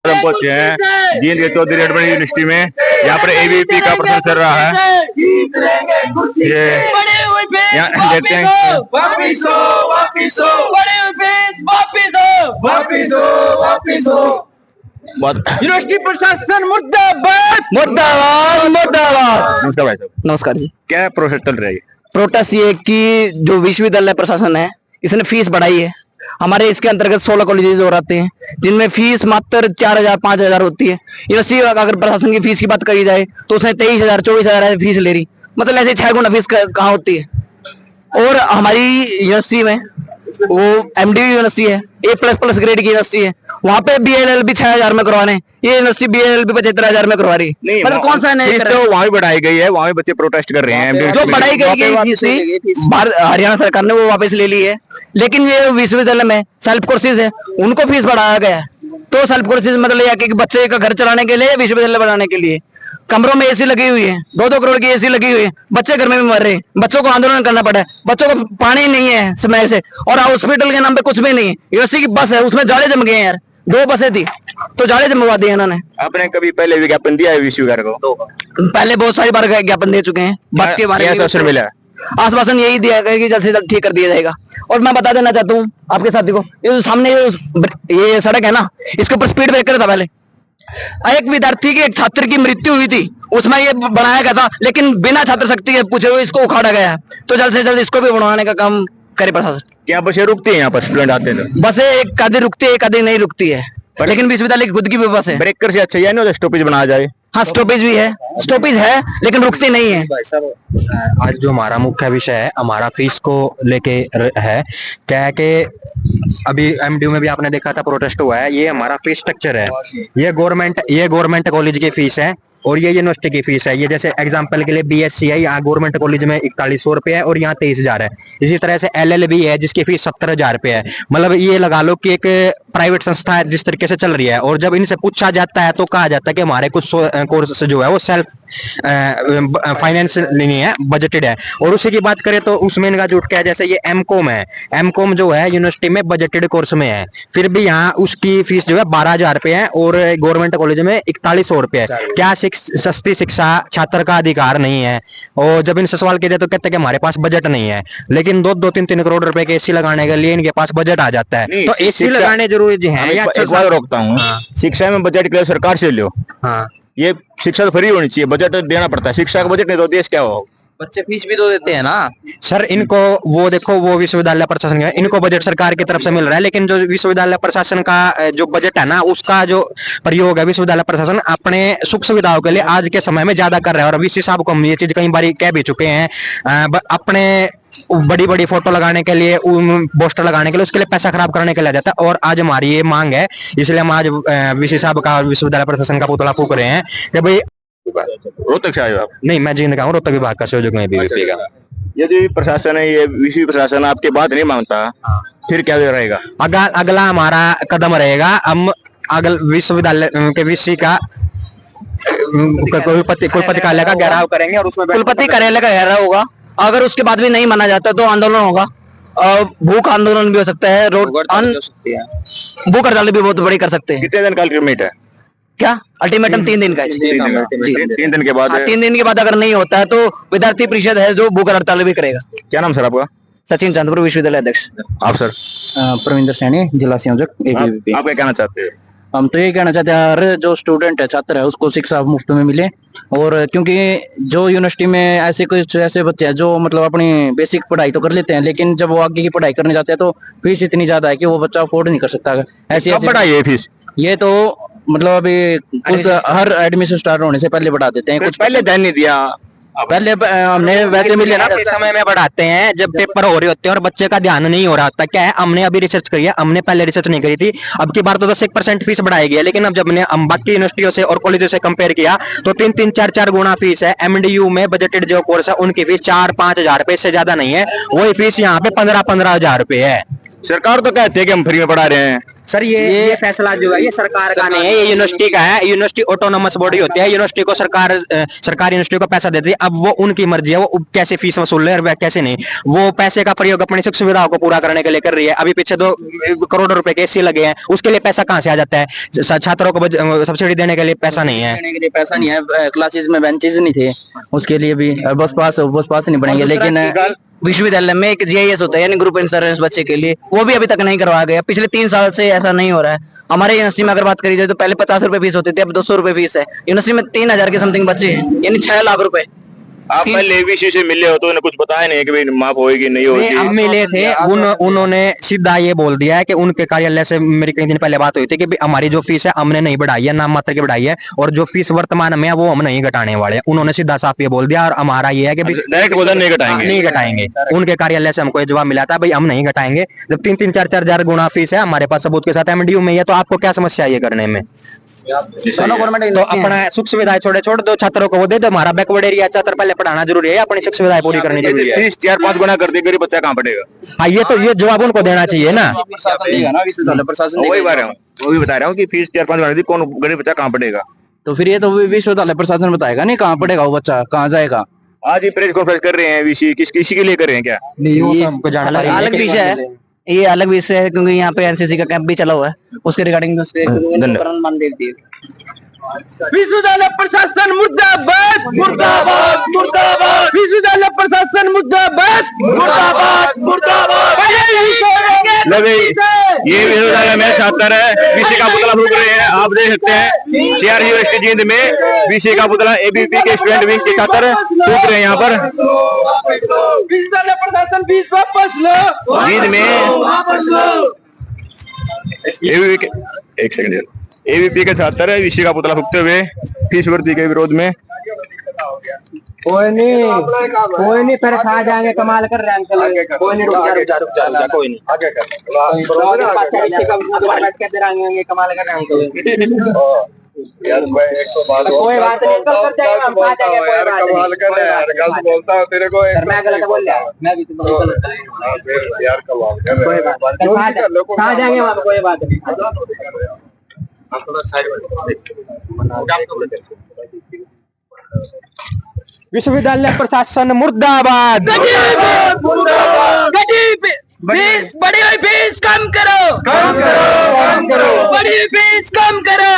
पर हम पहुंचे हैं जींद के चौधरी एडवर्ड यूनिवर्सिटी में। यहाँ पर एबीवीपी का प्रश्न चल रहा है। ये यहाँ देखते हैं यूनिवर्सिटी प्रशासन मुर्दाबाद मुर्दाबाद मुर्दाबाद। नमस्कार भाई साहब। नमस्कार जी। क्या प्रोसेस चल रहा है? प्रोटेस्ट ये कि जो विश्वविद्यालय प्रशासन है इसने फीस बढ़ाई है। हमारे इसके अंतर्गत 16 कॉलेजेस और आते हैं जिनमें फीस मात्र 4,000 5,000 होती है। यूनिवर्सिटी अगर प्रशासन की फीस की बात करी जाए तो उसने 23,000 24,000 फीस ले रही, मतलब ऐसे 6 गुना फीस कहाँ होती है। और हमारी यूनिवर्सिटी में वो एमडी यूनिवर्सिटी है, A++ ग्रेड की यूनिवर्सिटी है, वहाँ पे BLLB 6,000 में करवाने, ये यूनिवर्सिटी BLLB 75,000 में करवा रही। नहीं, मतलब कौन सा नहीं तो वहाँ भी बढ़ाई गई है, वहाँ भी बच्चे प्रोटेस्ट कर रहे हैं। जो बढ़ाई गई हरियाणा सरकार ने वो वापस ले ली है। लेकिन ये विश्वविद्यालय में सेल्फ कोर्सेज है, उनको फीस बढ़ाया गया है। तो सेल्फ कोर्सेज मतलब यह कि बच्चे का घर चलाने के लिए, विश्वविद्यालय बनाने के लिए कमरों में एसी लगी हुई है, 2-2 करोड़ की एसी लगी हुई है, बच्चे घर में भी मर रहे हैं, बच्चों को आंदोलन करना पड़ा है, बच्चों को पानी नहीं है समय से, और हॉस्पिटल के नाम पे कुछ भी नहीं है। यूनिवर्सिटी की बस है, उसमें जाड़े जम गए हैं यार, 2 बसें थी तो जाड़े जमवा दिए इन्होंने। आपने कभी पहले विज्ञापन दिया है विश्वविद्यालय को? पहले बहुत सारी बार विज्ञापन दे चुके हैं बस के बारे में। आश्वासन मिला? आश्वासन यही दिया गया कि जल्द से जल्द ठीक कर दिया जाएगा। और मैं बता देना चाहता हूँ आपके साथी को, ये जो सामने ये सड़क है ना, इसके ऊपर स्पीड ब्रेकर था पहले। एक विद्यार्थी की, एक छात्र की मृत्यु हुई थी, उसमें ये बनाया गया था, लेकिन बिना छात्र शक्ति के पूछे हुए इसको उखाड़ा गया है। तो जल्द से जल्द इसको भी बढ़ाने का काम करे प्रशासन। क्या बसें रुकती है यहाँ पर? स्टूडेंट आते हैं तो बसें एक आधी रुकती है, एक आधी नहीं रुकती है, लेकिन विश्वविद्यालय की खुद की भी बस है। ब्रेकर से अच्छा नहीं स्टॉपेज बनाया जाए? हाँ, स्टॉपेज भी है, स्टॉपेज है लेकिन रुकती नहीं है। भाई साहब, आज जो हमारा मुख्य विषय है हमारा फीस को लेके है। क्या है कि अभी एमडीयू में भी आपने देखा था प्रोटेस्ट हुआ है। ये हमारा फीस स्ट्रक्चर है। ये गवर्नमेंट कॉलेज की फीस है और ये यूनिवर्सिटी की फीस है। ये जैसे एग्जांपल के लिए बीएससी है, यहाँ गवर्नमेंट कॉलेज में 4100 रुपये है और यहाँ 23,000 है। इसी तरह से एलएलबी है जिसकी फीस 70,000 रुपये है। मतलब ये लगा लो कि एक प्राइवेट संस्था है जिस तरीके से चल रही है। और जब इनसे पूछा जाता है तो कहा जाता है कि हमारे कुछ कोर्स जो है वो सेल्फ फाइनेंस नहीं है, बजटेड है। और उसी की बात करें तो उसमें इनका जुट क्या है, जैसे ये एमकॉम है, एमकॉम जो है यूनिवर्सिटी में बजटेड कोर्स में है, फिर भी यहाँ उसकी फीस जो है 12,000 रुपये है और गवर्नमेंट कॉलेज में 4100 रुपये है। क्या सस्ती शिक्षा छात्र का अधिकार नहीं है? और जब इनसे सवाल किया जाए तो कहते हैं कि हमारे पास बजट नहीं है, लेकिन 2-3 करोड़ रुपए के एसी लगाने के लिए इनके पास बजट आ जाता है। तो एसी लगाने जरूरी है। एक बार रोकता हूँ, शिक्षा में बजट के लिए सरकार से लो। हाँ, ये शिक्षा तो फ्री होनी चाहिए, बजट देना पड़ता है। शिक्षा का बजट नहीं तो देश क्या हो? बच्चे फीस भी तो देते हैं ना सर। इनको वो देखो, वो विश्वविद्यालय प्रशासन है, इनको बजट सरकार की तरफ से मिल रहा है, लेकिन जो विश्वविद्यालय प्रशासन का जो बजट है ना, उसका जो प्रयोग है विश्वविद्यालय प्रशासन अपने सुख सुविधाओं के लिए आज के समय में ज्यादा कर रहा है। और वीसी साहब को हम ये चीज कई बार कह भी चुके हैं, अपने बड़ी बड़ी फोटो लगाने के लिए, पोस्टर लगाने के लिए, उसके लिए पैसा खराब करने के लिए जाता है। और आज हमारी ये मांग है, इसलिए हम आज वीसी साहब का विश्वविद्यालय प्रशासन का पुतला फूंक रहे हैं कि भाई। रोहतक से आए हो आप? नहीं, मैं जींद का हूँ, रोहतक विभाग का सहयोग में बीवीपी का। यदि प्रशासन है, ये विश्व प्रशासन आपकी बात नहीं मानता, फिर क्या रहेगा? अगला हमारा कदम रहेगा, हम विश्वविद्यालय के वीसी का कुलपति कार्यालय का घेराव करेंगे और उसमें कुलपति कार्यालय का घेराव होगा। अगर उसके बाद भी नहीं माना जाता तो आंदोलन होगा, भूख आंदोलन भी हो सकता है, भूख हड़ताल भी बहुत बड़ी कर सकते हैं। कितने दिन का अल्टीमेट है? क्या अल्टीमेटम? 3 दिन का है। 3 दिन के बाद? 3 दिन के बाद अगर नहीं होता है तो विद्यार्थी परिषद है जो भूख हड़ताल भी करेगा। क्या नाम सर आपका? सचिन चंद्रपुर विश्वविद्यालय अध्यक्ष। आप सर? प्रविंदर सैनी, जिला संयोजक एबीवीपी। आप क्या कहना चाहते हैं? हम तो ये कहना चाहते हैं हर जो स्टूडेंट है, छात्र है, उसको शिक्षा मुफ्त में मिले। और क्योंकि जो यूनिवर्सिटी में ऐसे बच्चे हैं जो मतलब अपनी बेसिक पढ़ाई तो कर लेते हैं, लेकिन जब वो आगे की पढ़ाई करने जाते हैं तो फीस इतनी ज्यादा है कि वो बच्चा अफोर्ड नहीं कर सकता। ऐसी पढ़ाई है फीस? ये तो मतलब अभी कुछ हर एडमिशन स्टार्ट होने से पहले बढ़ा देते हैं। कुछ पहले ध्यान नहीं दिया, पहले हमने वैसे मिले ना समय में बढ़ाते हैं जब पेपर हो रहे होते हैं और बच्चे का ध्यान नहीं हो रहा होता। क्या है, हमने अभी रिसर्च करी है, हमने पहले रिसर्च नहीं करी थी। अब की बार तो 10% फीस बढ़ाई गई है, लेकिन अब जब हमने बाकी यूनिवर्सिटियों से और कॉलेजों से कंपेयर किया तो 3-3, 4-4 गुना फीस है। एमडीयू में बजटेड जो कोर्स है उनकी फीस 4-5 हजार रुपए से ज्यादा नहीं है, वही फीस यहाँ पे 15-15 हजार रुपए है। सरकार तो कहती है कि हम फ्री में पढ़ा रहे हैं, सर ये फैसला जो है ये सरकार का नहीं है, ये यूनिवर्सिटी का है। यूनिवर्सिटी ऑटोनोमस बॉडी होती है, यूनिवर्सिटी को सरकार यूनिवर्सिटी को पैसा देती है। अब वो उनकी मर्जी है, वो कैसे फीस वसूल ले और कैसे नहीं। वो पैसे का प्रयोग अपनी सुख सुविधाओं को पूरा करने के लिए कर रही है। अभी पीछे 2 करोड़ रुपए के एसी लगे हैं, उसके लिए पैसा कहाँ से आ जाता है? छात्रों को सब्सिडी देने के लिए पैसा नहीं है, देने के लिए पैसा नहीं है। क्लासेस में बेंचेस नहीं थे, उसके लिए भी बस पास नहीं बनेंगे। लेकिन विश्वविद्यालय में एक जीआईएस होता है यानी ग्रुप इंश्योरेंस बच्चे के लिए, वो भी अभी तक नहीं करवाया गया। पिछले 3 साल से ऐसा नहीं हो रहा है। हमारे यूनिवर्सिटी में अगर बात करी जाए तो पहले 50 रुपए फीस होती थी, अब 200 रुपए फीस है। यूनिवर्सिटी में 3000 के समथिंग बच्चे हैं, यानी 6 लाख रुपए। आप पहले एबीसी से मिले हो तो उन्हें कुछ बताया नहीं कि भाई माफ होगी नहीं होगी? हम मिले थे, उन्होंने सीधा ये बोल दिया है कि उनके कार्यालय से मेरी कई दिन पहले बात हुई थी कि हमारी जो फीस है हमने नहीं बढ़ाई है, नाम मात्र की बढ़ाई है, और जो फीस वर्तमान में है वो हम नहीं घटाने वाले हैं। उन्होंने सीधा साफ ये बोल दिया, और हमारा ये है कि डायरेक्ट बोला नहीं घटाएंगे, नहीं घटाएंगे। उनके कार्यालय से हमको ये जवाब मिला था, भाई हम नहीं घटाएंगे। जब 3-3, 4-4 हजार गुना फीस है हमारे पास सबूत के साथ एमडीयू में है, तो आपको क्या समस्या है ये करने में? तो अपना सुख सुविधाएं छोड़ दो, छात्रों को वो दे दो। हमारा बैकवर्ड एरिया छात्र पहले पढ़ाना जरूरी है, अपनी सुख सुविधाएं पूरी करनी जरूरी है। फीस 4-5 गुना कर दी, गरीब बच्चा कहाँ पढ़ेगा? हाँ, ये जवाब उनको देना चाहिए ना। वही बात है, वो भी बता रहा हूँ कि फीस 4-5 गुना दी, कौन गरीब बच्चा कहाँ पढ़ेगा? तो फिर ये तो विश्वविद्यालय प्रशासन बताएगा नहीं कहाँ पढ़ेगा वो बच्चा, कहाँ जाएगा। आज ही प्रेस कॉन्फ्रेंस कर रहे हैं वीसी, किसी के लिए कर रहे हैं क्या? अलग विषय है, ये अलग विषय है, क्योंकि यहाँ पे एनसीसी का कैंप भी चला हुआ है, उसके रिगार्डिंग विश्वविद्यालय प्रशासन मुर्दाबाद, मुर्दाबाद, मुर्दाबाद। विश्वविद्यालय प्रशासन मुर्दाबाद, मुर्दाबाद, मुर्दाबाद। ये विश्वविद्यालय में छात्र है, वीसी का पुतला फूक रहे हैं। आप देख सकते हैं सीआर यूनिवर्सिटी जींद में वीसी का पुतला एबीपी के स्टूडेंट विंग के छात्र फूक रहे हैं यहाँ पर। विश्वविद्यालय प्रशासन फीस वापस लो, जींद में एक सेकंड, एबीपी के छात्र है वीसी का पुतला फूकते हुए फीस वृद्धि के विरोध में। कोई नहीं फिर खा जाएंगे, कमाल कर रहे हैं अंकल। कोई नहीं, रुक जा, कोई नहीं, आगे कर, कमाल कर रहे हैं अंकल। यार मैं एक तो बात कोई बात नहीं, कल कर जाएंगे, हम खा जाएंगे, कोई बात नहीं। कमाल कर रहा है यार, गलत बोलता हूँ तेरे को। मैं गलत बोल रहा हूँ, मैं भी यार कमाल कर रहा है, खा जाएंगे वहाँ पे, कोई बात नहीं। हम थोड़ा साइड विश्वविद्यालय प्रशासन मुर्दाबाद, फीस बढ़ी हुई फीस कम करो, बढ़ी हुई फीस कम करो,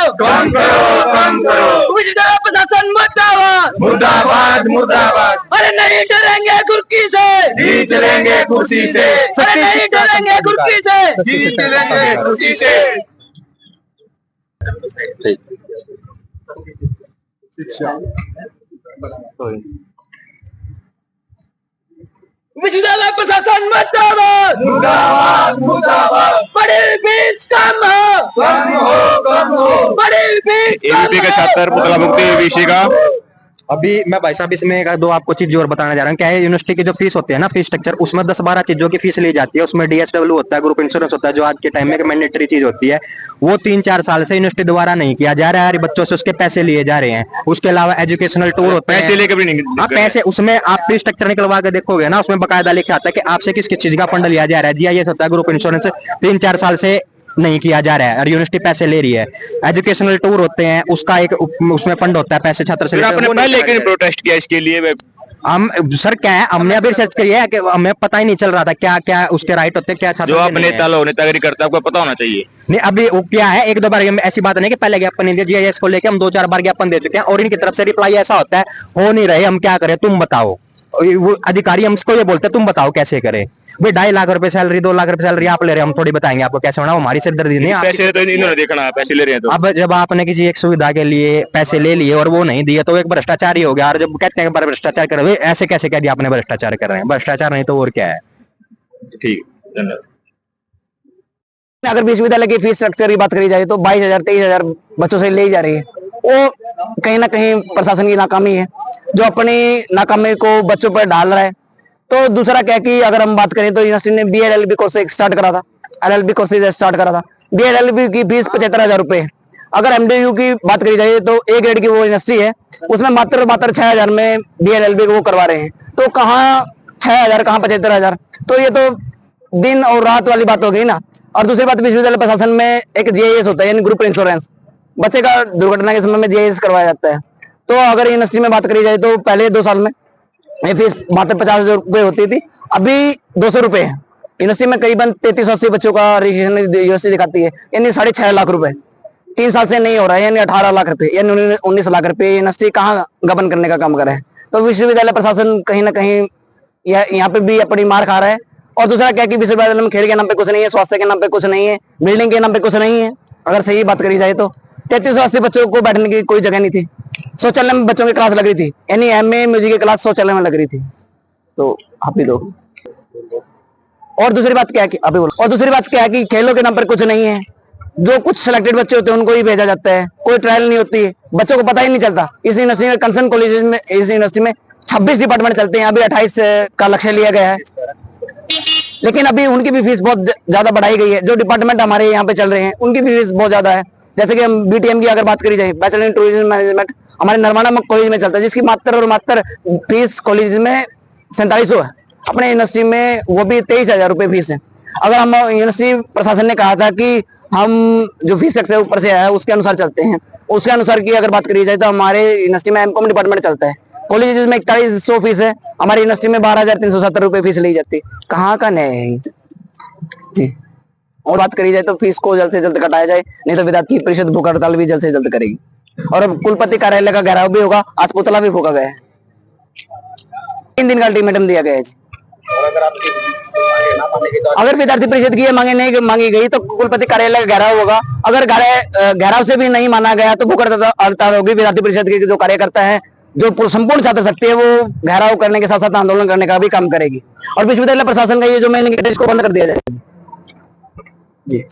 विश्वविद्यालय प्रशासन मुर्दाबाद, मुर्दाबाद, मुर्दाबाद। अरे नहीं डरेंगे कुर्की से, जी चलेंगे कुर्सी से, अरे नहीं डरेंगे कुर्की से, जी चलेंगे कुर्सी से। विश्वविद्यालय प्रशासन मुर्दाबाद, मुर्दाबाद, मुर्दाबाद। बड़ी फीस कम हो, बड़ी फीस एबीपी के छात्र पुतला फूकते वीसी का। अभी मैं भाई साहब इसमें एक दो आपको चीज और बताना चाह रहा हूँ। क्या है, यूनिवर्सिटी की जो फीस होती है ना, फीस स्ट्रक्चर, उसमें 10-12 चीजों की फीस ली जाती है। उसमें डीएसडब्ल्यू होता है, ग्रुप इंश्योरेंस होता है, जो आज के टाइम में मैंडेटरी चीज होती है। वो 3-4 साल से यूनिवर्सिटी द्वारा नहीं किया जा रहा है, बच्चों से उसके पैसे लिए जा रहे हैं। उसके अलावा एजुकेशनल टूर होते हैं, पैसे लेकर भी नहीं, आप पैसे उसमें आप फीस स्ट्रक्चर निकलवा के देखोगे ना, उसमें बकायदा लिखा आता है कि आपसे किस किस चीज का फंड लिया जा रहा है। जीआईएस होता है, ग्रुप इंश्योरेंस 3-4 साल से नहीं किया जा रहा है और यूनिवर्सिटी पैसे ले रही है। एजुकेशनल टूर होते हैं, उसका एक उसमें फंड होता है, पैसे छात्र से। आपने पहले लेकिन प्रोटेस्ट किया इसके लिए? हम सर क्या है, हमने अभी रिसर्च किया है कि हमें पता ही नहीं चल रहा था क्या क्या उसके राइट होते हैं, क्या छात्र जो आप नेतागिरी करता है आपको पता होना चाहिए। नहीं, अभी वो क्या है, 1-2 बार ऐसी बात नहीं कि पहले ज्ञापन नहीं दिया। जीआईएस को लेके हम 2-4 बार ज्ञापन दे चुके हैं और इनकी तरफ से रिप्लाई ऐसा होता है, हो नहीं रहे, हम क्या करें, तुम बताओ। वो अधिकारी हमको ये बोलते हैं, तुम बताओ कैसे करें। भाई 2.5 लाख रुपए सैलरी, 2 लाख रुपए सैलरी आप ले रहे हैं, हम थोड़ी बताएंगे आपको कैसे होना। हमारी सिरदर्दी नहीं, पैसे तो इन्होंने देखना, पैसे ले रहे हैं तो। अब जब आपने किसी एक सुविधा के लिए पैसे ले लिए और वो नहीं दिए तो एक भ्रष्टाचार ही हो गया। और जब कहते हैं भ्रष्टाचार कर रहे, ऐसे कैसे कह दिया आपने भ्रष्टाचार कर रहे हैं? भ्रष्टाचार नहीं तो और क्या है। ठीक, धन्यवाद। अगर विश्वविद्यालय की फीस स्ट्रक्चर की बात करी जाए तो 22,000-23,000 बच्चों से ले जा रही है। वो कहीं ना कहीं प्रशासन की नाकामी है, जो अपनी नाकामी को बच्चों पर डाल रहा है। तो दूसरा क्या कि अगर हम बात करें तो यूनिवर्सिटी ने BLLB कोर्स स्टार्ट करा था, LLB कोर्स स्टार्ट करा था। BLLB की फीस 75,000 रुपए है। अगर MDU की बात करी जाए तो A ग्रेड की वो यूनिवर्सिटी है, उसमें मात्र 6,000 में BLLB को वो करवा रहे हैं। तो कहाँ 6,000, कहाँ 75,000? तो ये तो दिन और रात वाली बात हो गई ना। और दूसरी बात, विश्वविद्यालय प्रशासन में एक जीआईएस होता है, यानी ग्रुप इंश्योरेंस। बच्चे का दुर्घटना के समय में जीआईएस करवाया जाता है। तो अगर यूनिवर्सिटी में बात करी जाए तो पहले 2 साल में ये फीस 52-50 रुपए होती थी, अभी 200 रुपए है। यूनिवर्सिटी में करीबन 3380 बच्चों का रजिस्ट्रेशन यूनिवर्सिटी दिखाती है, यानी 6.5 लाख रुपए 3 साल से नहीं हो रहा है, यानी 18 लाख रुपए यानी 19 लाख रुपए यूनिवर्सिटी कहाँ गबन करने का काम कर रहा है। तो विश्वविद्यालय प्रशासन कहीं ना कहीं यहाँ पे भी अपनी मार खा रहा है। और दूसरा क्या कि विश्वविद्यालय में खेल के नाम पे कुछ नहीं है, स्वास्थ्य के नाम पे कुछ नहीं है, बिल्डिंग के नाम पे कुछ नहीं है। अगर सही बात करी जाए तो 3380 बच्चों को बैठने की कोई जगह नहीं थी। शौचालय में बच्चों की क्लास लग रही थी, यानी एमए म्यूजिक की क्लास शौचालय में लग रही थी। तो आप ही लोग और दूसरी बात क्या है कि अभी बोलो, और दूसरी बात क्या है कि खेलों के नाम पर कुछ नहीं है। जो कुछ सिलेक्टेड बच्चे होते हैं उनको ही भेजा जाता है, कोई ट्रायल नहीं होती है, बच्चों को पता ही नहीं चलता। इस यूनिवर्सिटी में कंसर्न कॉलेज में, इस यूनिवर्सिटी में 26 डिपार्टमेंट चलते हैं, अभी 28 का लक्ष्य लिया गया है, लेकिन अभी उनकी भी फीस बहुत ज्यादा बढ़ाई गई है। जो डिपार्टमेंट हमारे यहाँ पे चल रहे हैं उनकी भी फीस बहुत ज्यादा है। जैसे कि हम बीटीएम की अगर बात करी जाए, बैचलर इन टूरिज्म मैनेजमेंट, हमारे नरवाना कॉलेज में चलता है, जिसकी मात्र फीस कॉलेज में 4700 है। अपने यूनिवर्सिटी में वो भी 23,000 रुपए फीस है। अगर हम यूनिवर्सिटी प्रशासन ने कहा था कि हम जो फीस स्ट्रक्चर ऊपर से आया है उसके अनुसार चलते हैं, उसके अनुसार की अगर बात करी जाए तो हमारे यूनिवर्सिटी में एमकॉम डिपार्टमेंट चलता है, कॉलेज में 4100 फीस है, हमारी यूनिवर्सिटी में 12,370 रुपए फीस ली जाती है। कहाँ का न्याय जी। और बात करी जाए तो फीस को जल्द से जल्द कटाया जाए, नहीं तो विद्यार्थी परिषद भूख हड़ताल भी जल्द से जल्द करेगी। और अब कुलपति कार्यालय का घेराव भी होगा, आज पुतला भी फूका गया है। 3 दिन का अल्टीमेटम दिया गया है जी। अगर विद्यार्थी परिषद की ये मांगे नहीं मांगी गई तो कुलपति कार्यालय का घेराव होगा। अगर घेराव से भी नहीं माना गया तो भूख हड़ताल होगी। विद्यार्थी परिषद के जो कार्यकर्ता है, जो संपूर्ण छात्र शक्ति है, वो घेराव करने के साथ साथ आंदोलन करने का भी काम करेगी। और विश्वविद्यालय प्रशासन का ये जो मेन गेट है इसको बंद कर दिया जाएगा जी।